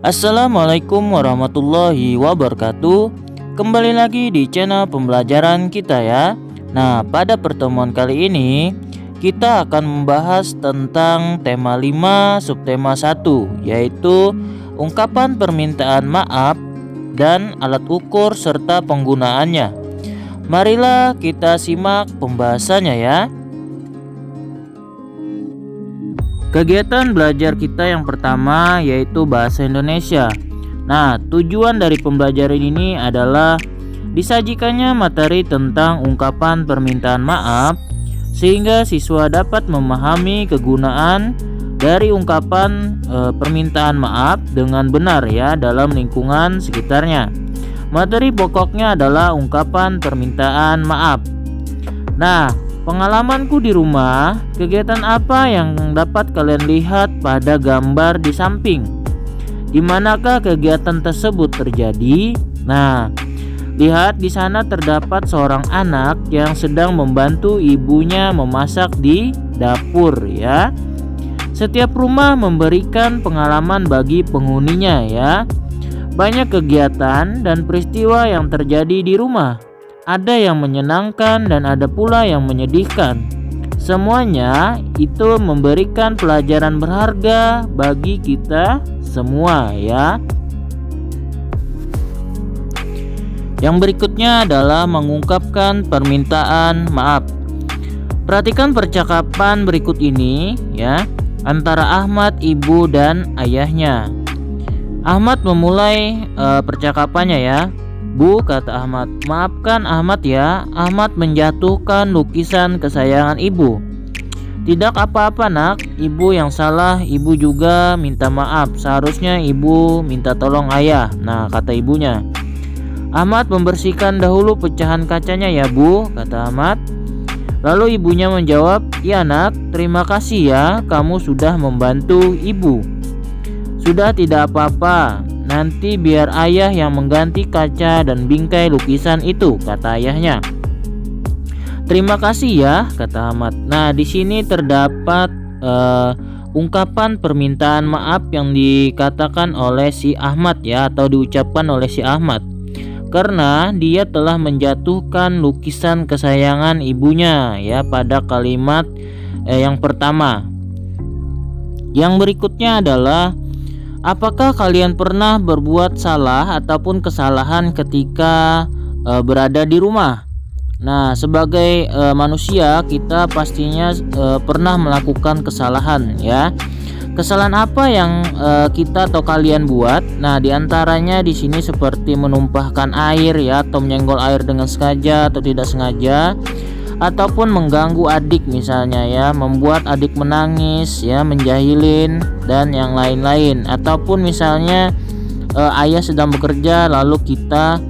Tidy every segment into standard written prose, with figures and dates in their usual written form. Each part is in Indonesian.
Assalamualaikum warahmatullahi wabarakatuh. Kembali lagi di channel pembelajaran kita ya. Nah, pada pertemuan kali ini kita akan membahas tentang tema 5 subtema 1, yaitu ungkapan permintaan maaf dan alat ukur serta penggunaannya. Marilah kita simak pembahasannya ya. Kegiatan belajar kita yang pertama yaitu bahasa Indonesia. Nah, tujuan dari pembelajaran ini adalah disajikannya materi tentang ungkapan permintaan maaf sehingga siswa dapat memahami kegunaan dari ungkapan permintaan maaf dengan benar ya dalam lingkungan sekitarnya. Materi pokoknya adalah ungkapan permintaan maaf. Nah, pengalamanku di rumah, kegiatan apa yang dapat kalian lihat pada gambar di samping? Di manakah kegiatan tersebut terjadi? Nah, lihat di sana terdapat seorang anak yang sedang membantu ibunya memasak di dapur ya. Setiap rumah memberikan pengalaman bagi penghuninya ya. Banyak kegiatan dan peristiwa yang terjadi di rumah. Ada yang menyenangkan dan ada pula yang menyedihkan. Semuanya itu memberikan pelajaran berharga bagi kita semua ya. Yang berikutnya adalah mengungkapkan permintaan maaf. Perhatikan percakapan berikut ini ya antara Ahmad, ibu dan ayahnya. Ahmad memulai percakapannya ya. Bu, kata Ahmad, maafkan Ahmad ya, Ahmad menjatuhkan lukisan kesayangan ibu. Tidak apa-apa nak, ibu yang salah, ibu juga minta maaf. Seharusnya ibu minta tolong ayah. Nah, kata ibunya. Ahmad membersihkan dahulu pecahan kacanya ya bu, kata Ahmad. Lalu ibunya menjawab, ya nak, terima kasih ya, kamu sudah membantu ibu. Sudah, tidak apa-apa. Nanti biar ayah yang mengganti kaca dan bingkai lukisan itu, kata ayahnya. Terima kasih ya, kata Ahmad. Nah, di sini terdapat ungkapan permintaan maaf yang dikatakan oleh si Ahmad ya, atau diucapkan oleh si Ahmad. Karena dia telah menjatuhkan lukisan kesayangan ibunya ya pada kalimat yang pertama. Yang berikutnya adalah, apakah kalian pernah berbuat salah ataupun kesalahan ketika berada di rumah? Nah, sebagai manusia kita pastinya pernah melakukan kesalahan ya. Kesalahan apa yang kita atau kalian buat? Nah, diantaranya di sini seperti menumpahkan air ya, atau menyenggol air dengan sengaja atau tidak sengaja, ataupun mengganggu adik misalnya ya, membuat adik menangis ya, menjahilin dan yang lain-lain, ataupun misalnya ayah sedang bekerja lalu kita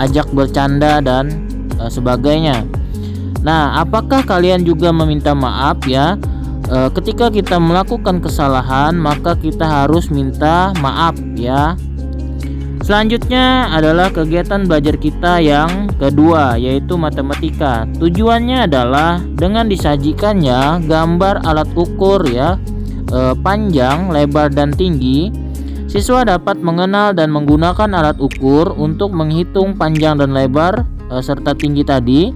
ajak bercanda dan sebagainya. Nah, apakah kalian juga meminta maaf ya? Ketika kita melakukan kesalahan maka kita harus minta maaf ya. Selanjutnya adalah kegiatan belajar kita yang kedua, yaitu matematika. Tujuannya adalah dengan disajikannya gambar alat ukur ya, panjang, lebar, dan tinggi. Siswa dapat mengenal dan menggunakan alat ukur untuk menghitung panjang dan lebar serta tinggi tadi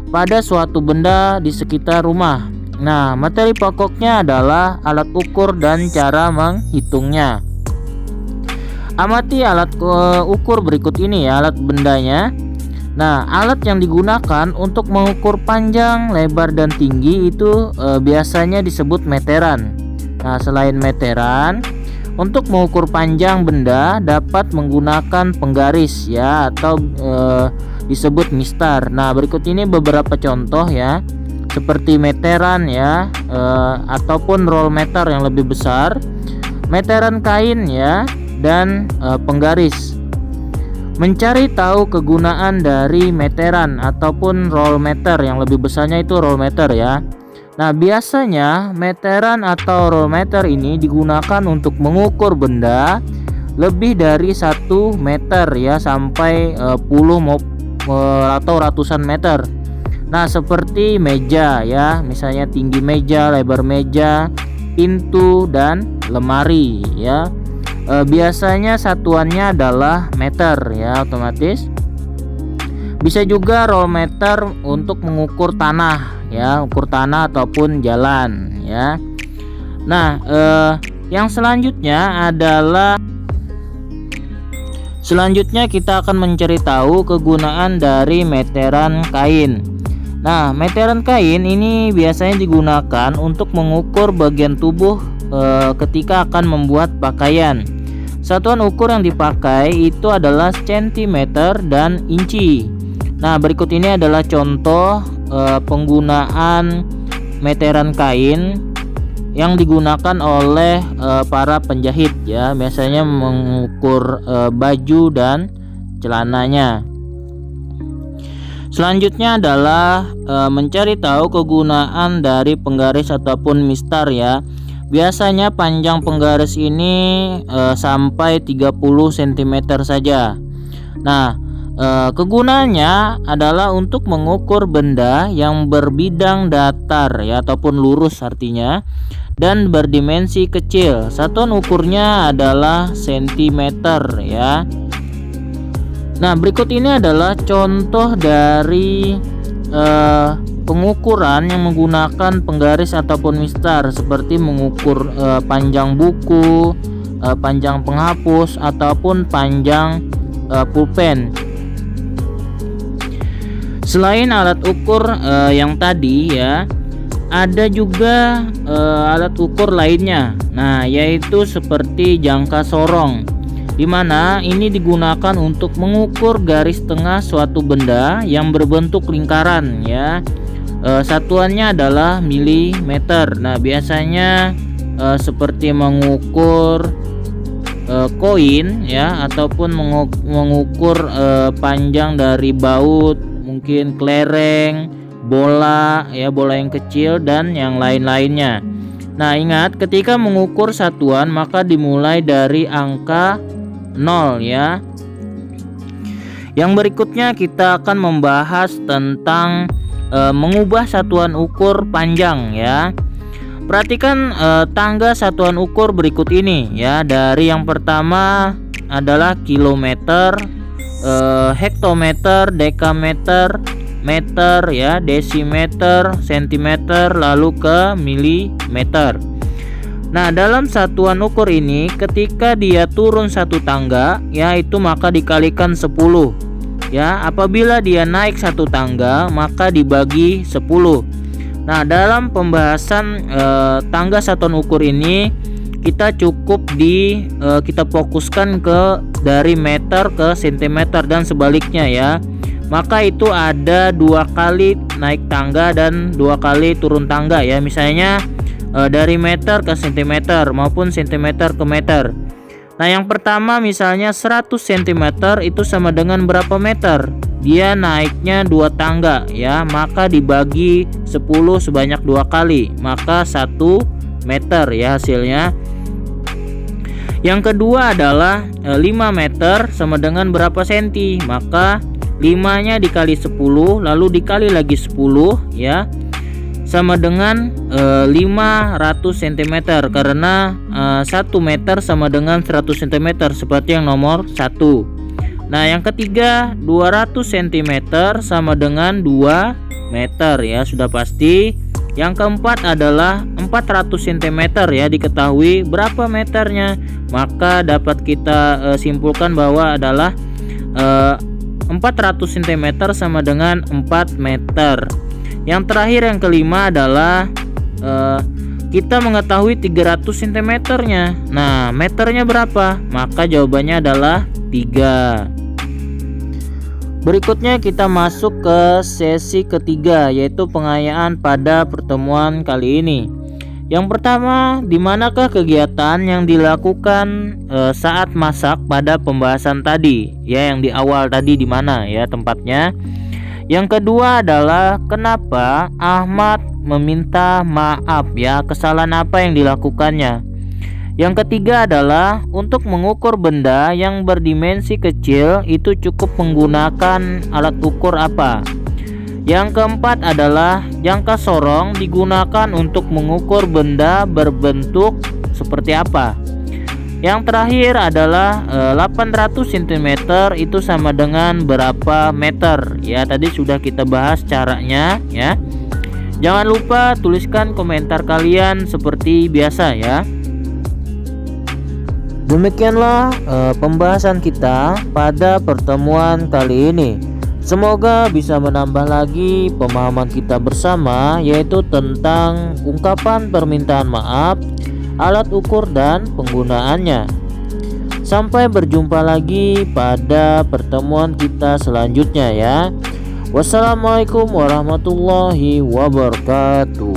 pada suatu benda di sekitar rumah. Nah, materi pokoknya adalah alat ukur dan cara menghitungnya. Amati alat ukur berikut ini ya, alat bendanya. Nah, alat yang digunakan untuk mengukur panjang, lebar, dan tinggi itu biasanya disebut meteran. Nah, selain meteran, untuk mengukur panjang benda dapat menggunakan penggaris ya, atau disebut mistar. Nah, berikut ini beberapa contoh ya, seperti meteran ya, ataupun roll meter yang lebih besar, meteran kain ya, dan penggaris. Mencari tahu kegunaan dari meteran ataupun roll meter yang lebih besarnya itu roll meter ya. Nah, biasanya meteran atau roll meter ini digunakan untuk mengukur benda lebih dari 1 meter ya, sampai puluh atau ratusan meter. Nah, seperti meja ya, misalnya tinggi meja, lebar meja, pintu, dan lemari ya. biasanya satuannya adalah meter ya, otomatis. Bisa juga roll meter untuk mengukur tanah ya, ukur tanah ataupun jalan ya. Nah, yang selanjutnya kita akan mencari tahu kegunaan dari meteran kain. Nah, meteran kain ini biasanya digunakan untuk mengukur bagian tubuh ketika akan membuat pakaian. Satuan ukur yang dipakai itu adalah sentimeter dan inci. Nah, berikut ini adalah contoh penggunaan meteran kain yang digunakan oleh para penjahit ya, biasanya mengukur baju dan celananya. Selanjutnya adalah mencari tahu kegunaan dari penggaris ataupun mistar ya. Biasanya panjang penggaris ini sampai 30 cm saja. Nah, kegunaannya adalah untuk mengukur benda yang berbidang datar ya, ataupun lurus artinya, dan berdimensi kecil. Satuan ukurnya adalah sentimeter ya. Nah, berikut ini adalah contoh dari pengukuran yang menggunakan penggaris ataupun mistar, seperti mengukur panjang buku, panjang penghapus ataupun panjang pulpen. Selain alat ukur yang tadi ya, ada juga alat ukur lainnya. Nah, yaitu seperti jangka sorong, di mana ini digunakan untuk mengukur garis tengah suatu benda yang berbentuk lingkaran ya. Satuannya adalah milimeter. Nah, biasanya seperti mengukur koin ya, ataupun mengukur panjang dari baut, mungkin kelereng, bola ya, bola yang kecil dan yang lain-lainnya. Nah, ingat ketika mengukur satuan maka dimulai dari angka 0 ya. Yang berikutnya kita akan membahas tentang mengubah satuan ukur panjang ya. Perhatikan tangga satuan ukur berikut ini ya. Dari yang pertama adalah kilometer, hektometer, dekameter, meter ya, desimeter, sentimeter, lalu ke milimeter. Nah, dalam satuan ukur ini ketika dia turun satu tangga ya, itu maka dikalikan 10 ya. Apabila dia naik satu tangga maka dibagi 10. Nah, dalam pembahasan tangga satuan ukur ini kita cukup kita fokuskan ke dari meter ke sentimeter dan sebaliknya ya. Maka itu ada 2 kali naik tangga dan 2 kali turun tangga ya. Misalnya dari meter ke sentimeter maupun sentimeter ke meter. Nah, yang pertama misalnya 100 cm itu sama dengan berapa meter? Dia naiknya 2 tangga ya, maka dibagi 10 sebanyak 2 kali, maka 1 meter ya hasilnya. Yang kedua adalah 5 meter sama dengan berapa senti? Maka 5-nya dikali 10 lalu dikali lagi 10 ya, sama dengan 500 cm, karena 1 meter sama dengan 100 cm seperti yang nomor 1. Nah, yang ketiga 200 cm sama dengan 2 meter ya, sudah pasti. Yang keempat adalah 400 cm ya, diketahui berapa meternya, maka dapat kita simpulkan bahwa adalah 400 cm sama dengan 4 meter. Yang terakhir yang kelima adalah kita mengetahui 300 cm nya. Nah, meternya berapa? Maka jawabannya adalah 3. Berikutnya kita masuk ke sesi ketiga, yaitu pengayaan pada pertemuan kali ini. Yang pertama, di manakah kegiatan yang dilakukan saat masak pada pembahasan tadi? Ya, yang di awal tadi di mana ya tempatnya? Yang kedua adalah kenapa Ahmad meminta maaf ya, kesalahan apa yang dilakukannya. Yang ketiga adalah untuk mengukur benda yang berdimensi kecil itu cukup menggunakan alat ukur apa. Yang keempat adalah jangka sorong digunakan untuk mengukur benda berbentuk seperti apa. Yang terakhir adalah 800 cm itu sama dengan berapa meter ya. Tadi sudah kita bahas caranya ya. Jangan lupa tuliskan komentar kalian seperti biasa ya. Demikianlah pembahasan kita pada pertemuan kali ini. Semoga bisa menambah lagi pemahaman kita bersama, yaitu tentang ungkapan permintaan maaf, alat ukur dan penggunaannya. Sampai berjumpa lagi pada pertemuan kita selanjutnya ya. Wassalamualaikum warahmatullahi wabarakatuh.